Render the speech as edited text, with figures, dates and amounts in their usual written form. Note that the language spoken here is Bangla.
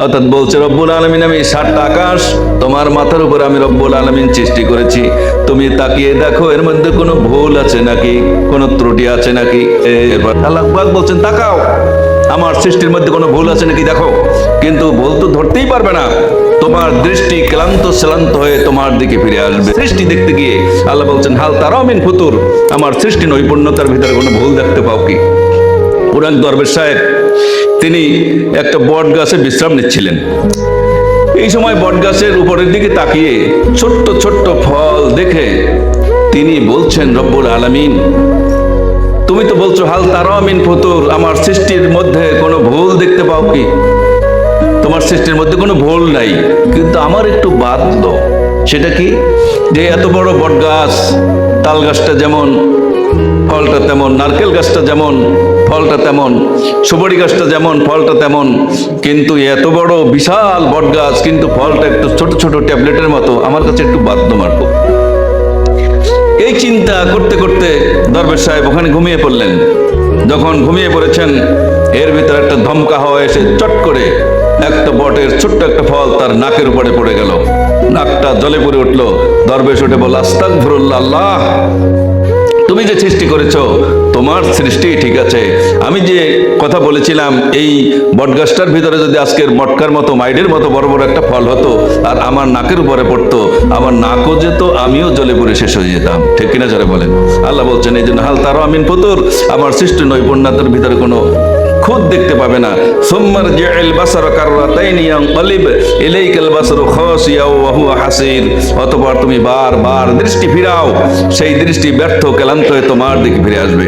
অর্থাৎ বলছে রব্বুল আলামিন, আমি 7টা আকাশ তোমার মাথার উপর আমি রব্বুল আলামিন সৃষ্টি করেছি, তুমি তাকিয়ে দেখো এর মধ্যে কোনো ভুল আছে নাকি, কোনো ত্রুটি আছে নাকি। এরপর আল্লাহ পাক বলছেন তাকাও, আমার সৃষ্টির মধ্যে কোনো ভুল আছে নাকি দেখো। কিন্তু ভুল তো ধরতেই পারবে না, তোমার দৃষ্টি ক্লান্ত শ্রান্ত হয়ে তোমার দিকে ফিরে আসবে। সৃষ্টি দেখতে গিয়ে আল্লাহ বলছেন হাল তারাও মিন ফুতুর, আমার সৃষ্টি নৈপুণ্যতার ভিতরে কোনো ভুল দেখতে পাও কি। পুরান দরবেশ সাহেব তিনি একটা বট গাছে বিশ্রাম নিচ্ছিলেন। এই সময় বট গাছের উপরের দিকে তাকিয়ে ছোট্ট ছোট্ট ফল দেখে তিনি বলছেন রব্বুল আলামিন, তুমি তো বলছো হাল তারাও মিন ফুতুর, আমার সৃষ্টির মধ্যে কোনো ভুল দেখতে পাও কি। তোমার সৃষ্টির মধ্যে কোনো ভুল নাই, কিন্তু আমার একটু বাধ্য। সেটা কি? যে এত বড় বট গাছ, তাল গাছটা যেমন ফলটা তেমন, নারকেল গাছটা যেমন ফলটা তেমন, সুপারি গাছটা যেমন ফলটা তেমন, কিন্তু এত বড় বিশাল বট গাছ কিন্তু ফলটা একটু ছোট ছোট ট্যাবলেটের মতো, আমার কাছে একটু বাধ্য মারব। এই চিন্তা করতে করতে দরবেশ সাহেব ওখানে ঘুমিয়ে পড়লেন। যখন ঘুমিয়ে পড়েছেন, এর ভিতরে একটা ধমকা হাওয়া এসে চট করে একটা বটের ছোট্ট একটা ফল তার নাকের উপরে পড়ে গেল। নাকটা জলে পড়ে উঠলো। দরবেশ উঠে বলল আস্তাগফিরুল্লাহ, আল্লাহ তুমি যে সৃষ্টি করেছো তোমার সৃষ্টি ঠিক আছে, আমি যে কথা বলেছিলাম এই বটগাছটার ভিতরে যদি আজকের মটকার মতো মাইডের মতো বড় বড় একটা ফল হতো আর আমার নাকের উপরে পড়তো, আমার নাকও যেত, আমিও জ্বলে পুড়ে শেষ হয়ে যেতাম। ঠিক কিনা জোরে বলেন। আল্লাহ বলছেন এই জন্য হাল তারাও মিন ফুতুর, আমার সৃষ্টি নৈপুণ্যতার ভিতরে কোনো খুদ দেখতে পাবে না। সুম্মার জিআল বাসার কাররাতাইনি ইয়ানকালিব ইলাইকাল বাসারু খাসিয়া ওয়া হুয়া হাসির, অতঃপর তুমি বারবার দৃষ্টি ফিরাও, সেই দৃষ্টি ব্যর্থ ক্লান্ত হয়ে তোমার দিকে ফিরে আসবে।